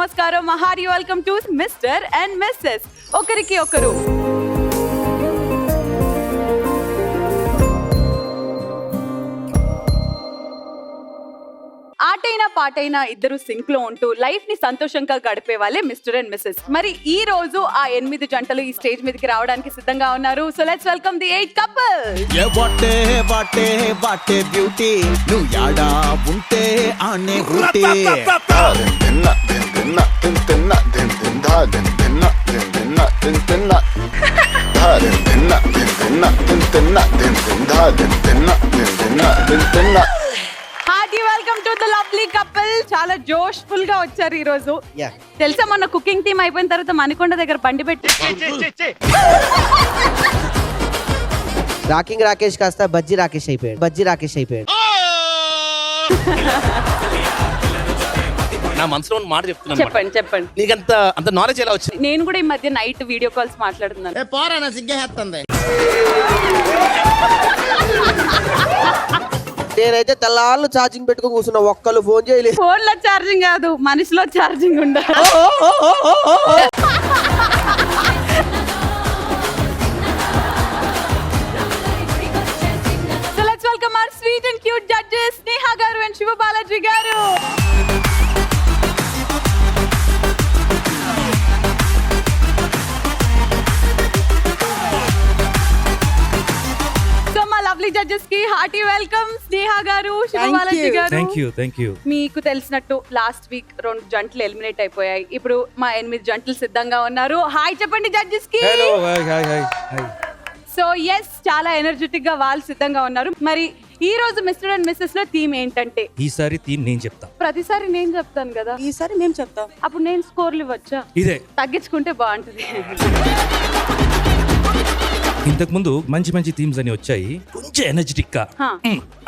నమస్కారం. మహారి welcome to Mr and Mrs. ఒకరికి ఒకరు. ఆటైనా పాటైనా ఇద్దరు సింక్ లో ఉంటూ లైఫ్ ని సంతోషంగా గడిపే వాళ్ళే మిస్టర్ అండ్ మిస్సెస్. మరి ఈ రోజు ఆ 8 జంటలు ఈ స్టేజ్ మీదకి రావడానికి సిద్ధంగా ఉన్నారు. So let's welcome the 8 couples. What a beauty నువ్వు యాడా ఉంటే ఆనే beauty hearty welcome to the lovely couple. చాలా జోష్ఫుల్ గా వచ్చారు ఈ రోజు. తెలుసా మొన్న కుకింగ్ టీమ్ అయిపోయిన తర్వాత మణికొండ దగ్గర బండి పెట్టి రాకింగ్ రాకేష్ కాస్త బజ్జీ రాకేష్ అయిపోయాడు. నా మనసులో మాట చెప్తున్నాను. చెప్పండి. నీకు అంత నాలెడ్జ్ ఎలా వచ్చింది? నేను కూడా ఈ మధ్య నైట్ వీడియో కాల్స్ మాట్లాడుతున్నాను. నేనైతే తెల్లాళ్ళు ఛార్జింగ్ పెట్టుకుని కూర్చున్నా, ఒక్కళ్ళు ఫోన్ చేయలేదు. ఫోన్ లో ఛార్జింగ్ కాదు, మనిషిలో ఛార్జింగ్ ఉండాలి. So let's welcome our sweet and cute judges, Sneha garu and Shiva Balaji garu. Lovely judges కి హార్టీ వెల్కమ్. స్నేహ గారు, శివ బాలాజీ గారు. Thank you. మీకు తెలిసినట్టు లాస్ట్ వీక్ 2 జంటలు ఎలిమినేట్ అయిపోయాయి. ఇప్పుడు మా 8 జంటలు సిద్ధంగా ఉన్నారు. హాయ్ చెప్పండి జడ్జెస్ కి. Hello hi. సో ఎస్, చాలా ఎనర్జెటిక్ గా వాళ్ళు సిద్ధంగా ఉన్నారు. మరి ఈ రోజు మిస్టర్ అండ్ మిస్సెస్ లో థీమ్ ఏంటంటే, ఈసారి థీమ్ నేను చెప్తా. ప్రతిసారి నేను చెప్తాను కదా, ఈసారి మేము చెప్తాం. అప్పుడు నేను స్కోర్లు ఇవ్వచ్చా? ఇదే తగ్గించుకుంటే బాగుంటది. ఇంతకు ముందు మంచి థీమ్స్ అని వచ్చాయి, కొంచెం ఎనర్జెటిక్ గా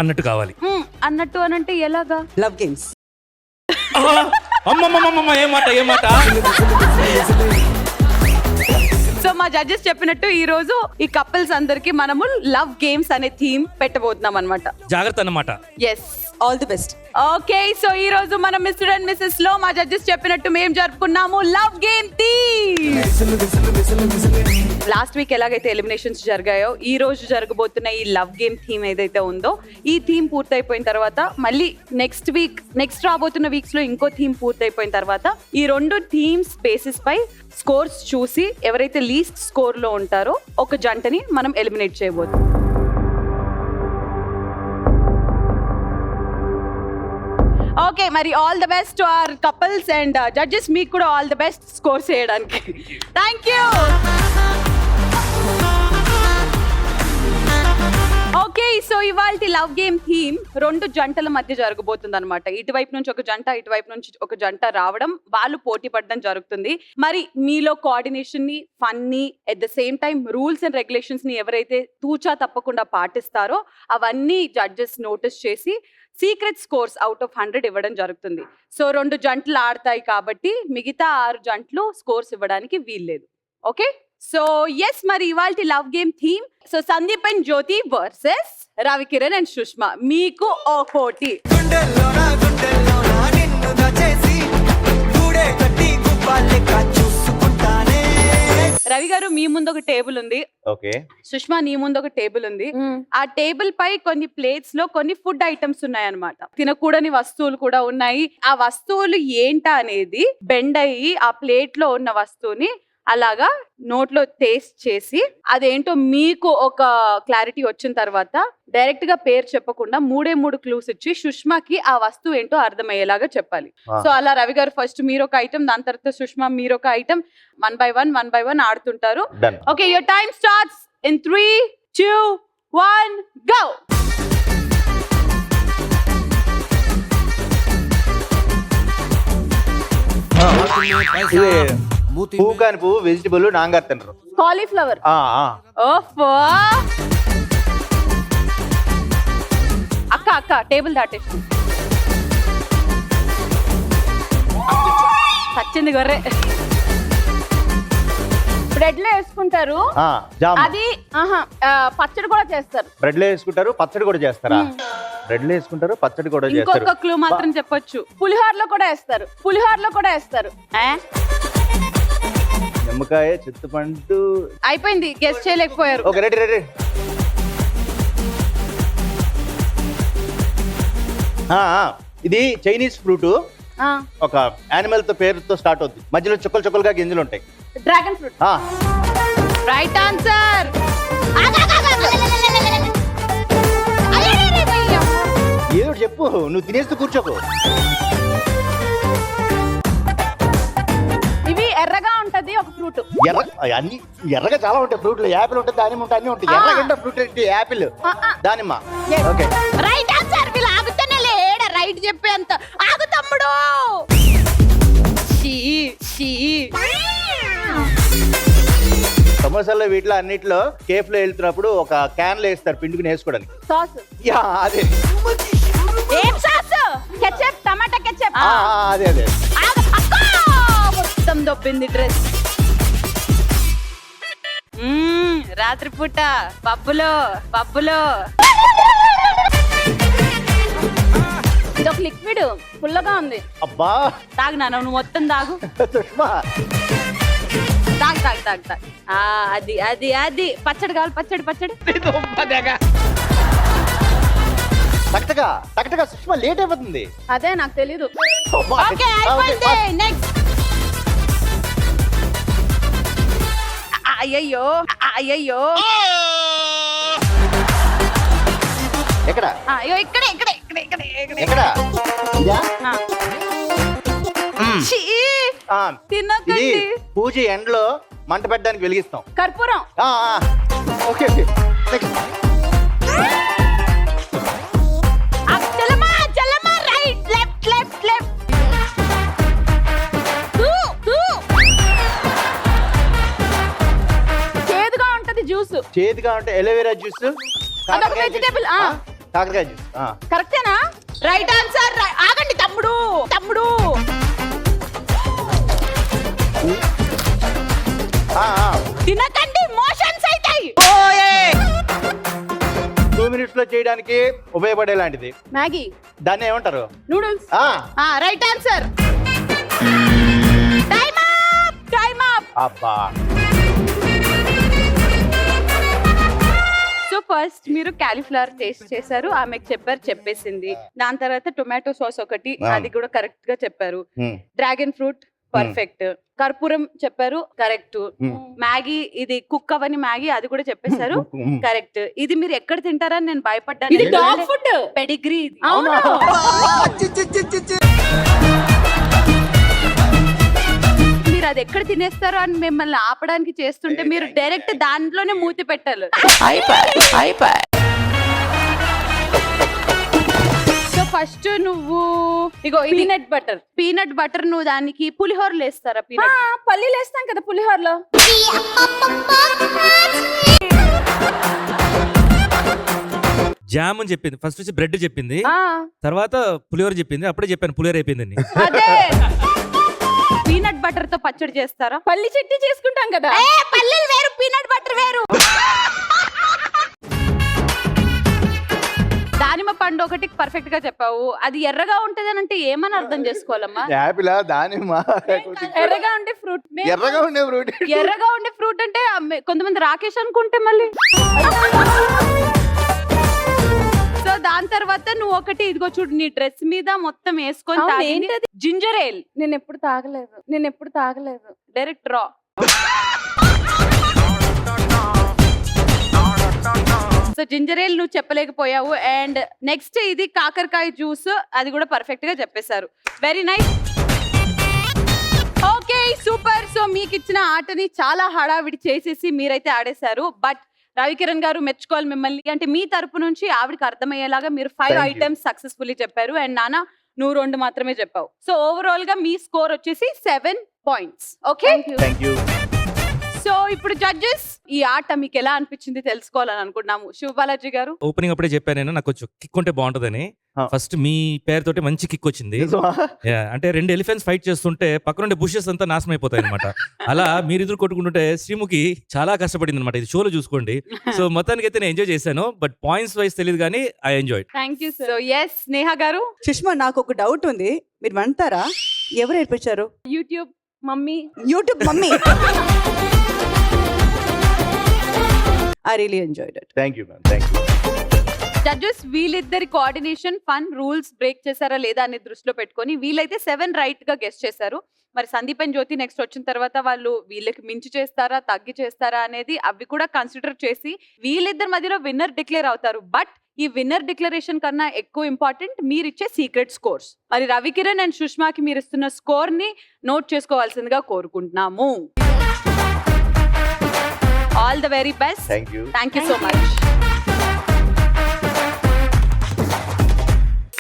అన్నట్టు కావాలి. అన్నట్టు అనంటే ఎలాగా? Love games. అమ్మమ్మమ్మ ఏం మాట. సో మా జడ్జెస్ చెప్పినట్టు ఈ రోజు ఈ కపుల్స్ అందరికి మనము లవ్ గేమ్స్ అనే థీమ్ పెట్టబోతున్నాం అన్నమాట. జాగ్రత్త అన్నమాట. Yes, all the best. Okay, so ఈ రోజు మనం మిస్టర్ అండ్ మిస్సెస్ లో మా జడ్జెస్ చెప్పినట్టు మేము జరుపుకున్నాము love game theme. Last week ఎలాగైతే ఎలిమినేషన్స్ జరిగాయో, ఈ రోజు జరగబోతున్న ఈ లవ్ గేమ్ థీమ్ ఏదైతే ఉందో, ఈ థీమ్ పూర్తయిపోయిన తర్వాత మళ్ళీ నెక్స్ట్ రాబోతున్న వీక్స్ లో ఇంకో థీమ్ పూర్తయిపోయిన తర్వాత ఈ 2 థీమ్స్ బేసిస్ పై స్కోర్స్ చూసి ఎవరైతే లీస్ట్ స్కోర్ లో ఉంటారో ఒక జంటని మనం ఎలిమినేట్ చేయబోతున్నాం. ఓకే, మరి all the best to our couples and judges. మీకు కూడా ఆల్ ద బెస్ట్ స్కోర్ చేయడానికి. Thank you. ఓకే, సో ఇవాల్టి లవ్ గేమ్ థీమ్ 2 జంటల మధ్య జరగబోతుంది అనమాట. ఇటువైపు నుంచి ఒక జంట, ఇటువైపు నుంచి ఒక జంట రావడం, వాళ్ళు పోటీ పడడం జరుగుతుంది. మరి మీలో కోఆర్డినేషన్ ని, ఫన్ ని, at the same time rules and regulations ని ఎవరైతే తూచా తప్పకుండా పాటిస్తారో అవన్నీ జడ్జెస్ నోటీస్ చేసి సీక్రెట్ స్కోర్స్ అవుట్ ఆఫ్ 100 ఇవ్వడం జరుగుతుంది. సో 2 జంటలు ఆడతాయి కాబట్టి మిగతా 6 జంటలు స్కోర్స్ ఇవ్వడానికి వీల్లేదు. ఓకే, సో ఎస్, మరి ఇవాల్టి love game theme so Sandeep and Jyothi versus Ravikiran and Sushma. మీకు ఓ పోటీ. రవి గారు, మీ ముందు ఒక టేబుల్ ఉంది. ఓకే. సుష్మా, నీ ముందు ఒక టేబుల్ ఉంది. ఆ టేబుల్ పై కొన్ని ప్లేట్స్ లో కొన్ని ఫుడ్ ఐటమ్స్ ఉన్నాయి అన్నమాట. తినకూడని వస్తువులు కూడా ఉన్నాయి. ఆ వస్తువులు ఏంటా అనేది బెండ్ అయ్యి ఆ ప్లేట్ లో ఉన్న వస్తువుని అలాగా నోట్లో టేస్ట్ చేసి అదేంటో మీకు ఒక క్లారిటీ వచ్చిన తర్వాత డైరెక్ట్ గా పేరు చెప్పకుండా 3 క్లూస్ ఇచ్చి సుష్మాకి ఆ వస్తువు ఏంటో అర్థమయ్యేలాగా చెప్పాలి. సో అలా రవి గారు ఫస్ట్ మీరు ఒక ఐటమ్, దాని తర్వాత సుష్మా మీరు ఒక ఐటమ్, 1 by 1 ఆడుతుంటారు. Okay, your time starts in 3, 2, 1 go. పువ్వు కాని పువ్వు, వెజిటబుల్ నాంగారు తినరు. కాలీఫ్లవర్. ఓఫో, అక్క టేబుల్ దాటేసి సచ్చింది గొర్రె. బ్రెడ్ లో వేసుకుంటారు, అది పచ్చడి కూడా చేస్తారు. బ్రెడ్ లో వేసుకుంటారు, పచ్చడి కూడా చేస్తారా? బ్రెడ్లు వేసుకుంటారు, పచ్చడి కూడా చేస్తారు. ఇంకొక క్లూ మాత్రం చెప్పొచ్చు, పులిహోరలో కూడా వేస్తారు, పులిహోరలో కూడా వేస్తారు. నిమ్మకాయ, చింతపండు. అయిపోయింది, గెస్ట్ చేయలేకపోయారు. Okay, ready ready. ఇది చైనీస్ ఫ్రూట్. ఒక యానిమల్ తో పేరుతో స్టార్ట్ అవుతుంది, మధ్యలో చుక్కలు చుక్కలుగా గింజలు ఉంటాయి. Dragon fruit. Right answer. ఏదో చెప్పు, నువ్వు తినేస్తూ కూర్చోకు. ఇవి ఎర్రగా ఉంటది ఒక ఫ్రూట్. ఎర్ర అన్ని ఎర్రగా చాలా ఉంటాయి ఫ్రూట్లు. యాపిల్ ఉంటుంది, దానిమ్మ ఉంటుంది, అన్ని ఉంటాయి. ఎర్రగంట ఫ్రూట్ ఏంటి? యాపిల్, దానిమ్మ. Okay, right answer. వీళ్ళు ఆగుతానే లేడ రైట్ చెప్పే అంత. ఆగు తమ్ముడు. సమోసాల్లో వీటిలో అన్నిట్లో కేఫ్ లో వెళ్తున్నప్పుడు ఒక క్యాన్ లో వేస్తారు పిండుకుని వేసుకోవడానికి. సాస్. యా, అదే. ఏం సాస్? కెచప్, టమాటా కెచప్. అదే అదే. మొత్తం దొబ్బింది డ్రెస్. రాత్రిపూట పబ్బులో ఇది ఒక లిక్విడ్, పుల్లగా ఉంది. అబ్బా, తాగు నాన్న, నువ్వు మొత్తం తాగు. సుష్మా, తాగు తాగు తాగు తాగు. అది అది అది పచ్చడి కావాలి, పచ్చడి పచ్చడి. టక్టగా టక్టగా. సుష్మా, లేట్ అయిపోతుంది. అదే నాకు తెలీదు. అబ్బా, ఓకే, అయిపోయింది. నెక్స్ట్. అయ్యయ్యో అయ్యయ్యో. ఎక్కడ? అయ్యో, ఇక్కడే ఇక్కడే ఇక్కడే ఇక్కడే ఇక్కడే. ఎక్కడ? ఇదా? ఛీ, తినకండి. ఇది పూజ ఎండలో మంట పెట్టడానికి వెలిగిస్తాం. కర్పూరం. Okay okay, next. చలమా చలమా, రైట్ లెఫ్ట్ లెఫ్ట్ లెఫ్ట్. చేదుగా ఉంటది జ్యూస్. చేతిగా ఉంటే ఎలోవేరా జ్యూస్. అదొక వెజిటేబుల్. కాకరకాయ జ్యూస్. కరెక్టేనా? Right answer. ఆగండి తమ్ముడు, తమ్ముడు. తినకండి, మోషన్స్ అవుతాయి. 2 minutes లో చేయడానికి ఉపయోగపడేలాంటిది. మ్యాగీ. దాన్ని ఏమంటారు? Noodles. Right answer. Time up, time up. అబ్బా. సో ఫస్ట్ మీరు క్యాలీఫ్లవర్ టేస్ట్ చేశారు, ఆమెకు చెప్పారు, చెప్పేసింది. దాని తర్వాత టొమాటో సాస్ ఒకటి, అది కూడా కరెక్ట్ గా చెప్పారు. Dragon fruit perfect. కర్పూరం చెప్పారు, కరెక్ట్. మ్యాగీ, ఇది కుక్ అవని మ్యాగీ, అది కూడా చెప్పేశారు, కరెక్ట్. ఇది మీరు ఎక్కడ తింటారని నేను భయపడ్డాను. ఇది డాగ్ ఫుడ్, పెడిగ్రీ. మీరు అది ఎక్కడ తినేస్తారో అని మిమ్మల్ని ఆపడానికి చేస్తుంటే మీరు డైరెక్ట్ దాంట్లోనే మూతి పెట్టాలి. సో ఫస్ట్ నువ్వు ఇగో పీనట్ బటర్. పీనట్ బటర్ నువ్వు దానికి పులిహోరలు వేస్తారా? పల్లీలు వేస్తాం కదా పులిహోరలో. జామ్ అని చెప్పింది, ఫస్ట్ వచ్చి బ్రెడ్ చెప్పింది, తర్వాత పులిహోర చెప్పింది. అప్పుడే చెప్పాను పులిహోర అయిపోయిందని. అదే పీనట్ బటర్ తో పచ్చడి చేస్తారా? పల్లి చట్నీ చేసుకుంటాం కదా. పల్లీలు వేరు, పీనట్ బటర్ వేరు. దానిమ్మ పండు ఒకటి పర్ఫెక్ట్ గా చెప్పావు. అది ఎర్రగా ఉంటది అని అంటే ఏమని అర్థం చేసుకోవాలమ్మా? యాపిల్, దానిమ్మ. ఎర్రగా ఉండే ఫ్రూట్. ఎర్రగా ఉండే ఫ్రూట్. ఎర్రగా ఉండే ఫ్రూట్ అంటే కొంతమంది రాకేష్ అనుకుంటే మళ్ళీ. సో దాని తర్వాత నువ్వు ఒకటి ఇదిగో చూడు, నీ డ్రెస్ మీద మొత్తం వేసుకొని జింజర్ ఏల్. నేను ఎప్పుడు తాగలేదు. డైరెక్ట్ రా. సో జింజర్ ఏల్ నువ్వు చెప్పలేకపోయావు. అండ్ నెక్స్ట్ ఇది కాకరకాయ జ్యూస్, అది కూడా పర్ఫెక్ట్ గా చెప్పేశారు. Very nice. Okay, super. So మీకు ఇచ్చిన ఆటని చాలా హడావిడి చేసేసి మీరైతే ఆడేశారు. బట్ రవికిరణ్ గారు మెచ్చుకోవాలి మిమ్మల్ని. అంటే మీ తరపు నుంచి ఆవిడకి అర్థమయ్యేలాగా మీరు 5 ఐటమ్స్ సక్సెస్ఫుల్లీ చెప్పారు. అండ్ నాన్న నువ్వు 2 మాత్రమే చెప్పావు. సో ఓవరాల్ గా మీ స్కోర్ వచ్చేసి 7 points. Okay, thank you. So ఇప్పుడు జడ్జెస్ ఈ ఆట మీకు ఎలా అనిపించింది తెలుసుకోవాలని అనుకుంటున్నాము. శివబాలాజీ గారు. ఓపెనింగ్ అప్పుడే చెప్పాను నేను, నాకు కొంచెం కిక్ ఉంటే బాగుంటుందని. ఫస్ట్ మీ పేరుతోటి మంచి కిక్ వచ్చింది. Yeah, అంటే 2 ఎలిఫెంట్స్ ఫైట్ చేస్తుంటే పక్కనుండే బుషెస్ అంతా నాశనం అయిపోతాయి అనమాట. అలా మీరు ఎదురు కొట్టుకుంటుంటే శ్రీముఖి చాలా కష్టపడింది అనమాట. ఇది షోలో చూసుకోండి. సో మొత్తానికి అయితే నేను ఎంజాయ్ చేశాను, బట్ పాయింట్స్ వైస్ తెలియదు కానీ I enjoy. Thank you so yes Sneha గారు. సుష్మా నాకు ఒక డౌట్ ఉంది, మీరు వంటారా? ఎవరు నేర్పించారు? YouTube mummy. YouTube mummy. I really enjoyed it. Thank you ma'am, thank you. Judges వీళ్ళిద్దరి కోఆర్డినేషన్ ఫన్ రూల్స్ బ్రేక్ చేశారా లేదా అని దృష్టిలో పెట్టుకొని వీళ్ళైతే 7 రైట్ గా గెస్ట్ చేశారు. మరి సందీప్ అండ్ జ్యోతి నెక్స్ట్ వచ్చిన తర్వాత వాళ్ళు వీళ్ళకి మించి చేస్తారా తగ్గి చేస్తారా అనేది అవి కూడా కన్సిడర్ చేసి వీళ్ళిద్దరి మధ్యలో విన్నర్ డిక్లేర్ అవుతారు. బట్ ఈ విన్నర్ డిక్లరేషన్ కన్నా ఎక్కువ ఇంపార్టెంట్ మీరు ఇచ్చే సీక్రెట్ స్కోర్స్. మరి రవికిరణ్ అండ్ సుష్మాకి మీరు ఇస్తున్న స్కోర్ ని నోట్ చేసుకోవాల్సిందిగా కోరుకుంటున్నాము. All the very best. Thank you. Thank you so much.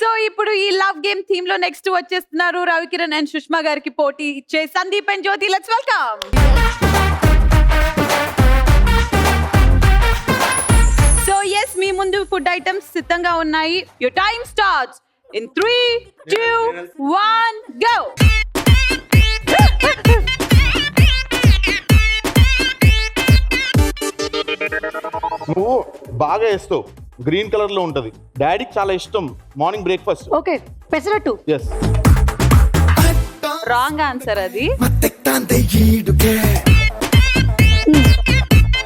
So ఇప్పుడు ఈ లవ్ గేమ్ థీమ్ లో నెక్స్ట్ వచ్చేస్తున్నారు రవికిరణ్ అండ్ సుష్మా గారికి పోటీ ఇచ్చే Sandeep and Jyothi. Let's welcome. So yes మీ ముందు ఫుడ్ ఐటమ్స్ సిద్ధంగా ఉన్నాయి. Your time starts in 3, 2, 1 go. నువ్వు బాగా వేస్తావు, గ్రీన్ కలర్ లో ఉంటది. డాడీకి చాలా ఇష్టం morning breakfast. Okay pesarattu. Yes. Wrong answer అది.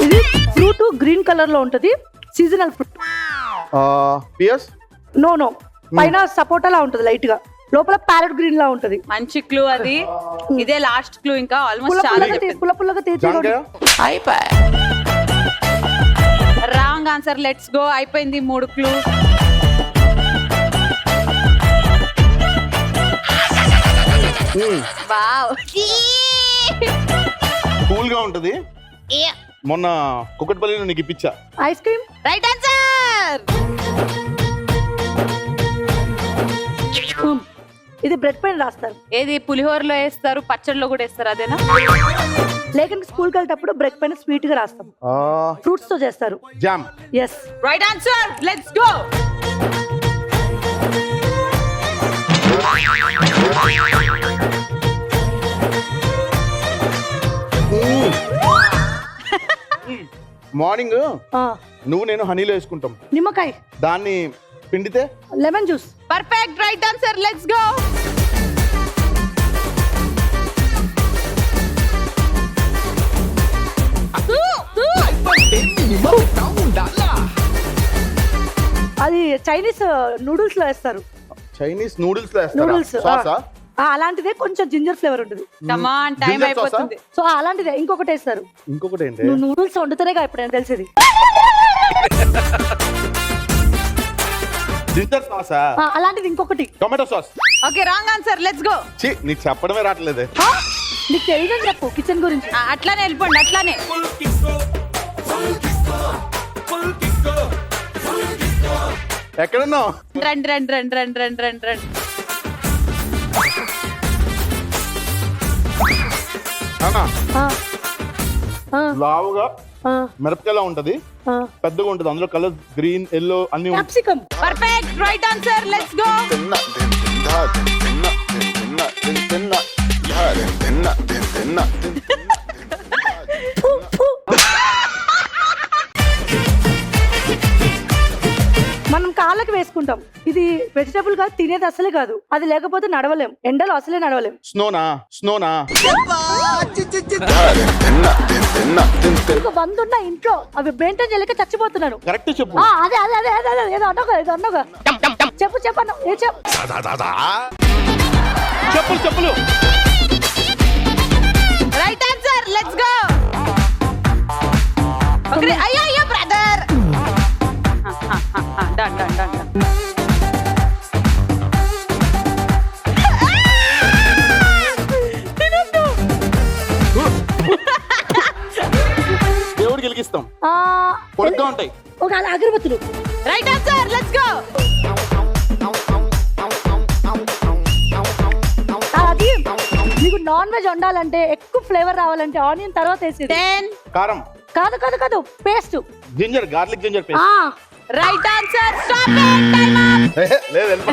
ఇది ఫ్రూట్ గ్రీన్ కలర్ లో ఉంటది, seasonal fruit. Pears. No no, పైన సపోటా లా ఉంటది లైట్ గా, లోపల ప్యారెట్ గ్రీన్ లా ఉంటది. మంచి క్లూ అది. ఇదే లాస్ట్ క్లూ. ఇంకా ఆల్మోస్ట్ చాలా చెప్పింది. పుల్ల పుల్లగా జాంకాయ. Wrong answer. Let's go. అయిపోయింది 3 క్లూ. వావ్. కూల్ గా ఉంటది. మొన్న కుక్కట్పల్లిలో నీకు ఇప్పించా. Ice cream. Right answer. ఇది బ్రెడ్ పైన రాస్తారు. ఏది పులిహోరలో వేస్తారు, పచ్చడిలో కూడా వేస్తారు, అదేనా? లేకపోతే స్కూల్కి వెళ్ళేటప్పుడు బ్రెడ్ పైన స్వీట్ గా రాస్తాం. ఫ్రూట్స్ తో చేస్తారు. Jam. Yes. Right answer. Let's go. Morning నువ్వు నేను హనీలో వేసుకుంటాం. నిమ్మకాయ. దాన్ని పిండితే lemon juice. Perfect. Right answer. Let's go. అది చైనీస్ నూడిల్స్ లో వేస్తారు. చైనీస్ నూడిల్స్ లో నూడిల్స్ సాసా. అలాంటిదే, కొంచెం జింజర్ ఫ్లేవర్ ఉంటుంది. Come on, time Ginger sauce అయిపోతుంది. సో అలాంటిదే ఇంకొకటి వేస్తారు. ఇంకొకటి ఏంటి? నువ్వు నూడిల్స్ వండుతానేగా ఎప్పుడైనా తెలిసేది. జింజర్ సాసా. అలాంటిది ఇంకొకటి. Tomato sauce. Okay, wrong answer. Let's go. ఛీ, నీకు చెప్పడమే రావట్లేదే. నీకు తెలియదని చెప్పు కిచెన్ గురించి. అట్లానే వెళ్ళిపోండి. అట్లానే. ఎక్కడున్నావు? రండి రండి రండి రండి రండి రండి రండి. అన్నా, ఆ, ఆ, లావుగా ఆ, మిరపకాయలా ఉంటది, ఆ. పెద్దగా ఉంటది. అందులో కలర్ గ్రీన్, ఎల్లో అన్ని ఉంటాయి. Capsicum. Perfect. Right answer. Let's go. మనం కాళ్ళకి వేసుకుంటాం. ఇది వెజిటబుల్ కాదు, తినేది అసలే కాదు. అది లేకపోతే నడవలేం, ఎండలో అసలే నడవలేం. స్నోనా? స్నోనా? ఇంకో 100 ఉన్న ఇంట్లో అవి మెయింటైన్ చేయలేక చచ్చిపోతున్నాను. కరెక్ట్ చెప్పు. అదే అదే అదే అదే అదే ఏదో అన్నోగా ఏదో అన్నోగా. చెప్పు చెప్పను ఏ చెప్పు. చెప్పులు చెప్పులు. Right answer. Let's go. Okay. అయ్యో అయ్యో brother. Done done done done. దేవుడికి వెలిగిస్తాం, పొడుగ్గా ఉంటాయి. ఒక అగరబత్తులు. Right answer. Let's go. అది మీకు నాన్ వెజ్ వండాలంటే ఎక్కువ ఫ్లేవర్ రావాలంటే ఆనియన్ తర్వాత వేసేది 10. కారం, కాదు కాదు కాదు paste. Ginger, garlic ginger paste. Right answer. Stop it. Time up. లేదు వెళ్ళిపో.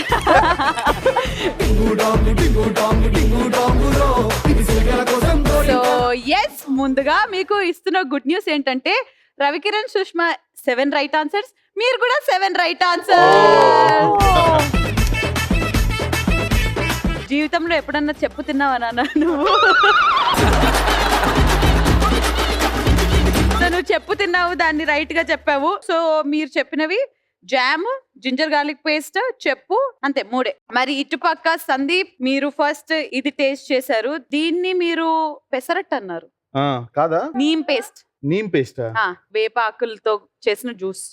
సో ఎస్, ముందుగా మీకు ఇస్తున్న గుడ్ న్యూస్ ఏంటంటే రవికిరణ్, సుష్మా 7 రైట్ ఆన్సర్స్, మీరు కూడా 7 రైట్ ఆన్సర్. జీవితంలో ఎప్పుడన్నా చెప్పు తిన్నావా నాన్న నువ్వు? సో నువ్వు చెప్పు తిన్నావు, దాన్ని రైట్ గా చెప్పావు. సో మీరు చెప్పినవి జామ్, జింజర్ గార్లిక్ పేస్ట్, చెప్పు, అంతే 3. మరి ఇటుపక్క సందీప్, మీరు ఫస్ట్ ఇది టేస్ట్ చేశారు, దీన్ని మీరు పెసరట్టు అన్నారు. కాదా? Neem paste, neem paste. వేపాకులతో చేసిన జ్యూస్.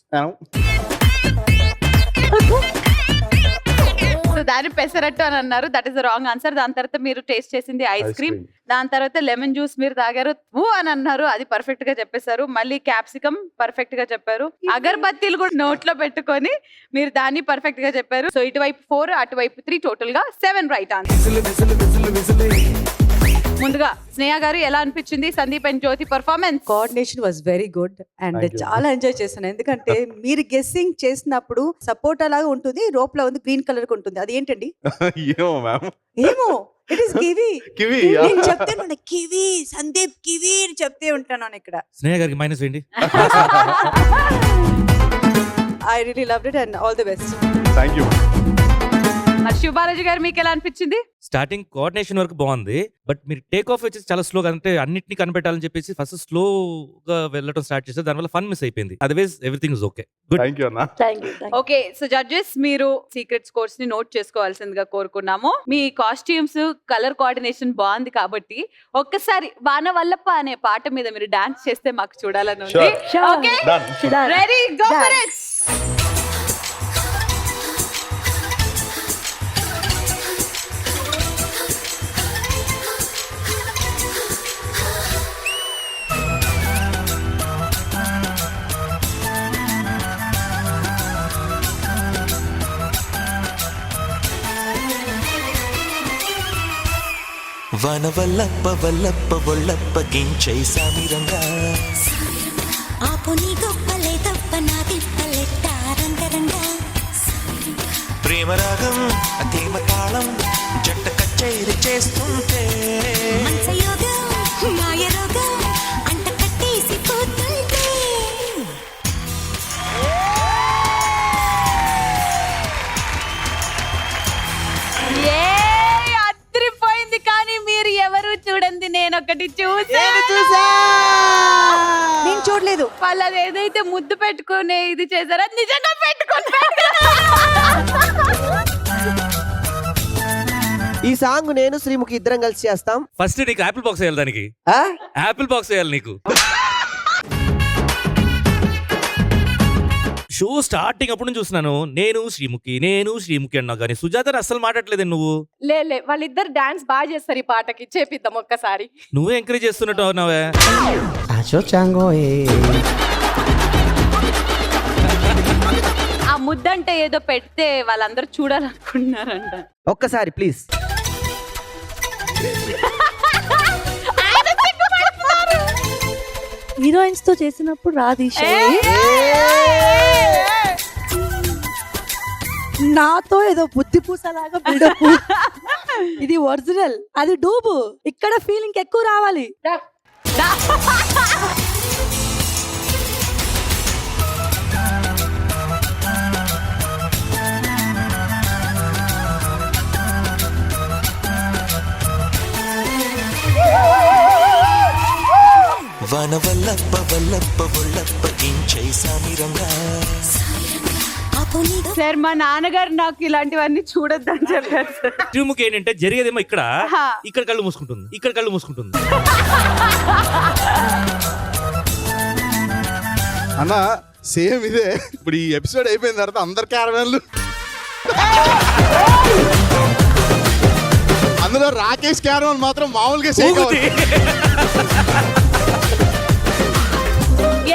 సో దాన్ని పెసరట్టు అని అన్నారు. That is the wrong answer. దాని తర్వాత మీరు టేస్ట్ చేసింది ఐస్ క్రీమ్. దాని తర్వాత లెమన్ జ్యూస్ మీరు తాగారు, అని అన్నారు, అది పర్ఫెక్ట్ గా చెప్పేశారు. మళ్ళీ క్యాప్సికమ్ పర్ఫెక్ట్ గా చెప్పారు. అగర్బత్తీలు కూడా నోట్లో పెట్టుకొని మీరు దాన్ని పర్ఫెక్ట్ గా చెప్పారు. సో ఇటువైపు 4, అటువైపు 3, టోటల్ గా 7 రైట్ ఆన్సర్. ముందుగా స్నేహ గారు, ఎలా అనిపించింది Sandeep and Jyothi performance? Coordination was very good and Thank you. చాలా ఎంజాయ్ చేశాను. ఎందుకంటే మీరు గెస్సింగ్ చేసినప్పుడు సపోటా లాగా ఉంటుంది, రోప్ లా ఉంది, గ్రీన్ కలర్ ఉంటుంది. అది ఏంటండి? ఏమో మ్యామ్. ఏమో, ఇట్ ఇస్ కివి. కివి. నేను చెప్తాను కివి, సందీప్ కివి అని చెప్తే ఉంటాను ఇక్కడ. స్నేహ గారికి మైనస్ వేయండి. I really loved it and all the best. Thank you. మరి శివబాలాజీ గారు, మీకు ఎలా అనిపించింది? స్టార్టింగ్ కోఆర్డినేషన్ వరకు బాగుంది, బట్ మీరు టేక్ ఆఫ్ వచ్చేసి చాలా స్లోగా, అంటే అన్నిటిని కనిపెట్టాలని చెప్పేసి ఫస్ట్ స్లోగా వెళ్ళడం స్టార్ట్ చేస్తే దానివల్ల ఫన్ మిస్ అయిపోయింది. Otherwise everything is okay. Good. Thank you అన్న. Thank you. Okay, so judges, మీరు సీక్రెట్ స్కోర్స్ ని నోట్ చేసుకోవాల్సిందిగా కోరుకున్నాము. మీ కాస్ట్యూమ్స్, కలర్ కోఆర్డినేషన్ బాగుంది కాబట్టి ఒక్కసారి వాన వల్లప్ప అనే పాట మీద మీరు డాన్స్ చేస్తే మాకు చూడాలని ఉంది. Sure. Okay, Done. Ready, go for it. వనవల్లప్ప వల్లప్ప ఒళ్ళప్ప గించై సామిరంగా ఆపుని గొప్పలే తప్ప నా తిప్పలెట్ట రంగరంగా ప్రేమరాగం అతేమ తాళం జంట కచేరి చేస్తుంటే మంచయోగం మాయ రోగం అంట కట్టేసి పోతుంటే అదిరిపోయింది. కానీ మీరు ఎవరు చూడండి, నేను ఒకటి చూసా. నేను చూడలేదు. వాళ్ళు అది ఏదైతే ముద్దు పెట్టుకునే ఇది చేశారో అది నిజంగా పెట్టుకున్నారు. ఈ సాంగ్ నేను శ్రీముఖి ఇద్దరం కలిసి చేస్తాం. ఫస్ట్ నీకు యాపిల్ బాక్స్ వేయాలి, దానికి ఆ? యాపిల్ బాక్స్ వేయాలి నీకు. షో స్టార్టింగ్ అప్పుడు నుంచి చూస్తున్నాను, నేను శ్రీముఖి అన్నా కానీ సుజాత అస్సలు మాట్లాడలేదు నువ్వు. లే వాళ్ళిద్దరు డాన్స్ బాగా చేస్తారు, ఈ పాటకి చేపిద్దాం ఒక్కసారి. నువ్వే ఎంకరేజ్ చేస్తున్నట్టు అవునావే. ఆ ముద్దంటే ఏదో పెడితే వాళ్ళందరూ చూడాలనుకుంటున్నారంట. ఒక్కసారి ప్లీజ్. హీరోయిన్స్ తో చేసినప్పుడు రాధీష్ నాతో ఏదో బుద్ధి పూసలాగా బిల్డప్. ఇది ఒరిజినల్, అది డూబు. ఇక్కడ ఫీలింగ్ ఎక్కువ రావాలి. వనవల్లప్ప వల్లప్ప ఒళ్ళప్ప గించై సామిరంగా ఆపుని సార్, మా నాన్నగారు నాకు ఇలాంటివన్నీ చూడొద్దని చెప్పారు సార్. శ్రీముఖి ఏంటంటే జరిగేదేమో ఇక్కడ ఆహా. ఇక్కడ కళ్ళు మూసుకుంటుంది. అన్న సేమ్ ఇదే. ఇప్పుడు ఈ ఎపిసోడ్ అయిపోయిన తర్వాత అందరు క్యారవాన్లు, అందులో రాకేష్ క్యారవాన్ మాత్రం మామూలుగా షేక్ అవ్వదు.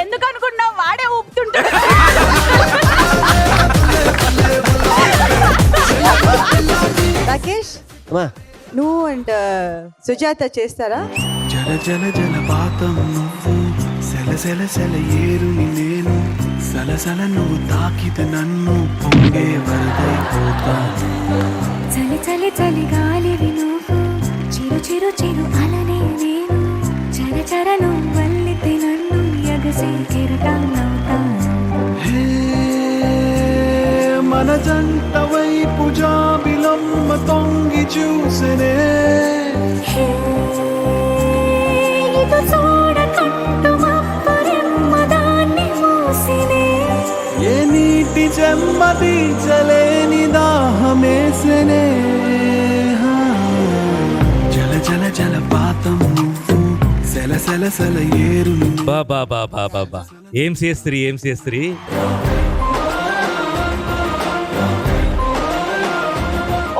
ఎందుకు అనుకున్నావు, వాడే ఊపుతుంటాడు. రాకేష్, అమ్మా నువ్వు అండ్ సుజాత చేస్తారా? జల జల జలపాతం నువ్వు సెల సెల సెల ఏరుని నేను సలసల నువ్వు తాకితే నన్ను పొంగే వరదైపోతాను చలి చలి చలి గాలివి నువ్వు చిరు చిరు చిరు అలనే నేను చర చర నువ్వల్లితే నన్ను ఎగసి కెరటాలవుతాను హే మన జంట వైపు జాబిలమ్మ తొంగి చూసనే ఇది చూడకంటూ మబ్బురెమ్మ దాన్ని మూసినే ఏ నీటి చెమ్మ తీర్చలేని దాహమేసనే జల జల జలపాతం నువ్వు సెల సెల సెల ఏరు బా బా బా బా బా బా ఏం చేస్త్రీ ఏం చేస్త్రీ.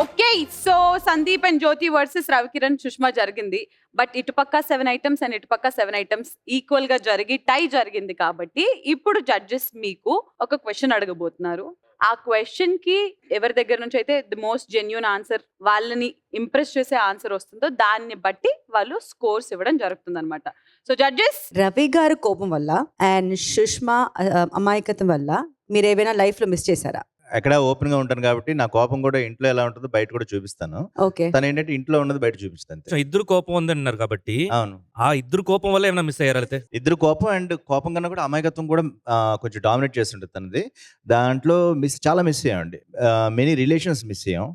Okay so Sandeep and Jyothi versus Ravikiran Sushma జరిగింది. బట్ ఇటుపక్క 7 ఐటమ్స్ అండ్ ఇటుపక్క 7 ఐటమ్స్ ఈక్వల్ గా జరిగి టై జరిగింది కాబట్టి ఇప్పుడు జడ్జెస్ మీకు ఒక క్వశ్చన్ అడగబోతున్నారు. ఆ క్వశ్చన్ కి ఎవరి దగ్గర నుంచి అయితే ది మోస్ట్ జెన్యూన్ ఆన్సర్, వాళ్ళని ఇంప్రెస్ చేసే ఆన్సర్ వస్తుందో దాన్ని బట్టి వాళ్ళు స్కోర్స్ ఇవ్వడం జరుగుతుంది అనమాట. సో జడ్జెస్, రవి గారు కోపం వల్ల అండ్ సుష్మా అమాయకత్వం వల్ల మీరు ఏమైనా లైఫ్ లో మిస్ చేశారా? ఎక్కడ ఓపెన్ గా ఉంటాను కాబట్టి నా కోపం కూడా ఇంట్లో ఎలా ఉంటుందో బయట కూడా చూపిస్తాను. ఓకే. తను ఏంటంటే ఇంట్లో ఉన్నది బయట చూపిస్తాను. సో ఇద్దరు కోపం ఉందన్నారు కాబట్టి అవును, ఆ ఇద్దరు కోపం వల్ల ఏమైనా మిస్ అయ్యారు అయితే? ఇద్దరు కోపం అండ్ కోపం కన్నా కూడా అమాయకత్వం కూడా కొంచెం డామినేట్ చేస్తుంటుంది తనది. దాంట్లో చాలా మిస్ అయ్యామండి. మెనీ రిలేషన్స్ మిస్ అయ్యాం,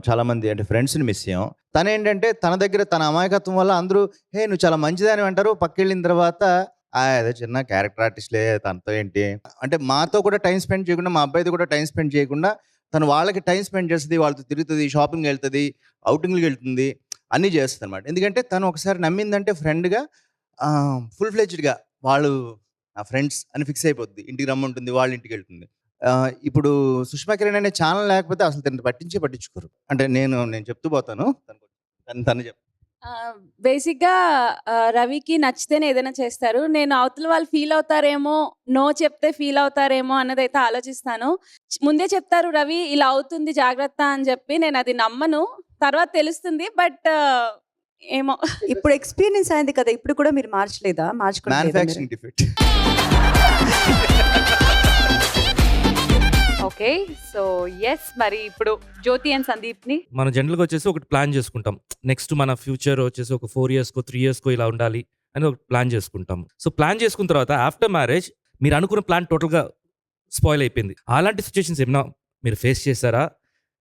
చాలా మంది అంటే ఫ్రెండ్స్ని మిస్ అయ్యాం. తను ఏంటంటే తన దగ్గర తన అమాయకత్వం వల్ల అందరూ హే నువ్వు చాలా మంచిదని అంటారు, పక్కెళ్ళిన తర్వాత అదే చిన్న క్యారెక్టర్ ఆర్టిస్ట్లే తనతో ఏంటి అంటే మాతో కూడా టైం స్పెండ్ చేయకుండా, మా అబ్బాయితో కూడా టైం స్పెండ్ చేయకుండా తను వాళ్ళకి టైం స్పెండ్ చేస్తుంది, వాళ్ళతో తిరుగుతుంది, షాపింగ్ వెళ్తుంది, అవుటింగ్కి వెళ్తుంది, అన్నీ చేస్తుంది అనమాట. ఎందుకంటే తను ఒకసారి నమ్మిందంటే ఫ్రెండ్గా ఫుల్ ఫ్లెడ్జ్డ్గా వాళ్ళు నా ఫ్రెండ్స్ అని ఫిక్స్ అయిపోద్ది, ఇంటికి రమ్మంటుంది, వాళ్ళ ఇంటికి వెళ్తుంది. ఇప్పుడు సుష్మా కిరణ్ అనే ఛానల్ లేకపోతే అసలు తను పట్టించుకోరు. అంటే నేను చెప్తూ పోతాను, తను చెప్తాను. బేసిక్ గా రవికి నచ్చితేనే ఏదైనా చేస్తారు. నేను అవతల వాళ్ళు ఫీల్ అవుతారేమో, నో చెప్తే ఫీల్ అవుతారేమో అన్నది అయితే ఆలోచిస్తాను. ముందే చెప్తారు రవి ఇలా అవుతుంది జాగ్రత్త అని చెప్పి, నేను అది నమ్మను, తర్వాత తెలుస్తుంది. బట్ ఏమో ఇప్పుడు ఎక్స్పీరియన్స్ అయింది కదా, ఇప్పుడు కూడా మీరు మార్చలేదా? Manufacturing defect. Okay so yes, మరి ఇప్పుడు జ్యోతి అండ్ సందీప్ ని మనం జనరల్గా వచ్చేసి ఒకటి ప్లాన్ చేసుకుంటాం. నెక్స్ట్ మన ఫ్యూచర్ వచ్చేసి ఒక 4 yearsకో 3 yearsకో ఇలా ఉండాలి అని ఒక ప్లాన్ చేసుకుంటాం. సో ప్లాన్ చేసుకున్న తర్వాత ఆఫ్టర్ మ్యారేజ్ మీరు అనుకున్న ప్లాన్ టోటల్గా స్పాయిల్ అయిపోయింది. అలాంటి సిచ్యువేషన్స్ ఏమైనా మీరు ఫేస్ చేశారా?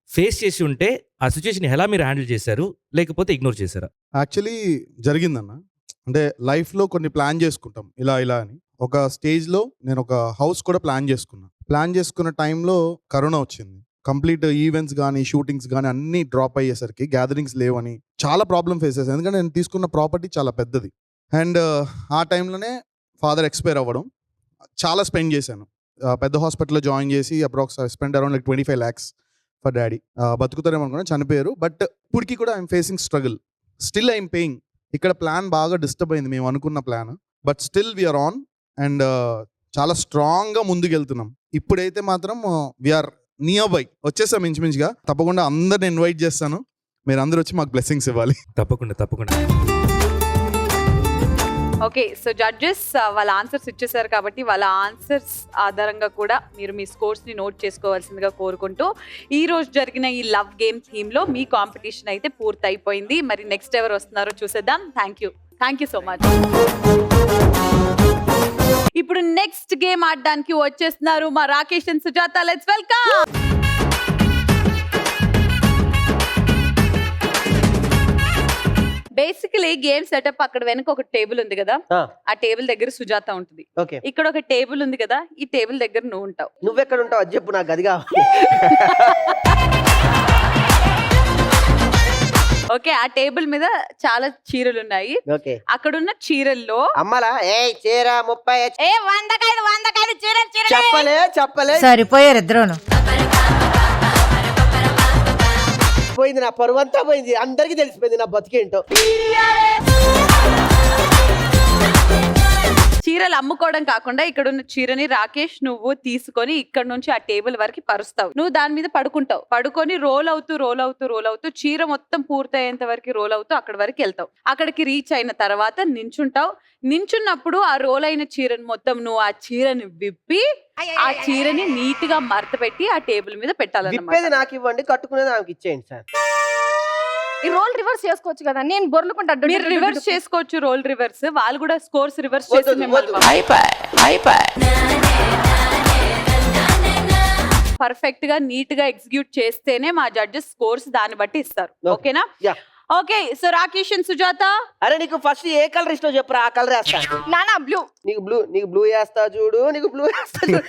ఫేస్ చేసి ఉంటే ఆ సిచ్యువేషన్ ఎలా మీరు హ్యాండిల్ చేశారు, లేకపోతే ఇగ్నోర్ చేశారా? యాక్చువల్లీ జరిగిందన్న, అంటే లైఫ్లో కొన్ని ప్లాన్ చేసుకుంటాం ఇలా అని. ఒక స్టేజ్లో నేను ఒక హౌస్ కూడా ప్లాన్ చేసుకున్న టైంలో కరోనా వచ్చింది. కంప్లీట్ ఈవెంట్స్ కానీ షూటింగ్స్ కానీ అన్నీ డ్రాప్ అయ్యేసరికి గ్యాదరింగ్స్ లేవని చాలా ప్రాబ్లం ఫేస్ చేశాను. ఎందుకంటే నేను తీసుకున్న ప్రాపర్టీ చాలా పెద్దది అండ్ ఆ టైంలోనే ఫాదర్ ఎక్స్పైర్ అవ్వడం, చాలా స్పెండ్ చేశాను. పెద్ద హాస్పిటల్లో జాయిన్ చేసి approx spend around 25 lakhs for daddy. బతుకుతారేమో అనుకున్నా, చనిపోయారు. బట్ ఇప్పటికీ కూడా I'm facing struggle, still I'm paying. ఇక్కడ ప్లాన్ బాగా డిస్టర్బ్ అయింది, మేము అనుకున్న plan, but still we're on and చాలా స్ట్రాంగ్గా ముందుకెళ్తున్నాం. ఇప్పుడైతే మాత్రం వీఆర్ నియర్ బై వచ్చేసాం ఇంచుమించుగా. తప్పకుండా అందరిని ఇన్వైట్ చేస్తాను, మీరు అందరూ వచ్చి మాకు బ్లెస్సింగ్స్ ఇవ్వాలి. తప్పకుండా. ఓకే సో జడ్జెస్ వాళ్ళ ఆన్సర్స్ ఇచ్చేసారు కాబట్టి వాళ్ళ ఆన్సర్స్ ఆధారంగా కూడా మీరు మీ స్కోర్స్ ని నోట్ చేసుకోవాల్సిందిగా కోరుకుంటూ ఈ రోజు జరిగిన ఈ లవ్ గేమ్ థీమ్ లో మీ కాంపిటీషన్ అయితే పూర్తి అయిపోయింది. మరి నెక్స్ట్ ఎవరు వస్తున్నారో చూసేద్దాం. Thank you so much. ఇప్పుడు నెక్స్ట్ గేమ్ ఆడడానికి వచ్చేస్తున్నారు మా Rakesh and Sujatha. Let's welcome. Basically game setup అక్కడ వెనక ఒక టేబుల్ ఉంది కదా, ఆ టేబుల్ దగ్గర సుజాత ఉంటుంది. ఇక్కడ ఒక టేబుల్ ఉంది కదా, ఈ టేబుల్ దగ్గర నువ్వు ఉంటావు. నువ్వెక్కడ ఉంటావు అది చెప్పు, నాకు గదిగా. ఓకే, ఆ టేబుల్ మీద చాలా చీరలు ఉన్నాయి. అక్కడున్న చీరల్లో అమ్మలా చీర 30 100 చీరలు చెప్పలే సరిపోయారు ఇద్దరును. పోయింది, నా పరువంతా పోయింది, అందరికి తెలిసిపోయింది నా బతికేంటో. చీరలు అమ్ముకోవడం కాకుండా ఇక్కడ ఉన్న చీరని రాకేష్ నువ్వు తీసుకొని ఇక్కడ నుంచి ఆ టేబుల్ వరకు పరుస్తావు. నువ్వు దాని మీద పడుకుంటావు. పడుకొని రోల్ అవుతూ చీర మొత్తం పూర్తయ్యేంత వరకు రోల్ అవుతూ అక్కడి వరకు వెళ్తావు. అక్కడికి రీచ్ అయిన తర్వాత నించుంటావు. నించున్నప్పుడు ఆ రోల్ అయిన చీరని మొత్తం నువ్వు ఆ చీరని విప్పి ఆ చీరని నీట్ గా మడత పెట్టి ఆ టేబుల్ మీద విప్పేది పెట్టాలన్నమాట. నాకు ఇవ్వండి, కట్టుకునేది నాకు ఇచ్చేయండి సార్. ఈ రోల్ రివర్స్ చేసుకోవచ్చు కదా, నేను బొర్లుకుంటా. మీరు రివర్స్ చేసుకోవచ్చు, రోల్ రివర్స్. వాళ్ళు కూడా స్కోర్స్ రివర్స్ వద్దు, చేసి వద్దు. పర్ఫెక్ట్ గా నీట్ గా ఎగ్జిక్యూట్ చేస్తేనే మా జడ్జెస్ స్కోర్స్ దాన్ని బట్టి ఇస్తారు. ఓకేనా? Yeah. Okay, so Rakesh and Sujatha, అరే నీకు ఫస్ట్ ఏ కలర్ ఇష్టం చెప్పురా, ఆ కలర్ వేస్తా. నానా బ్లూ. నీకు బ్లూ వేస్తా చూడు, నీకు బ్లూ వేస్తా చూడు.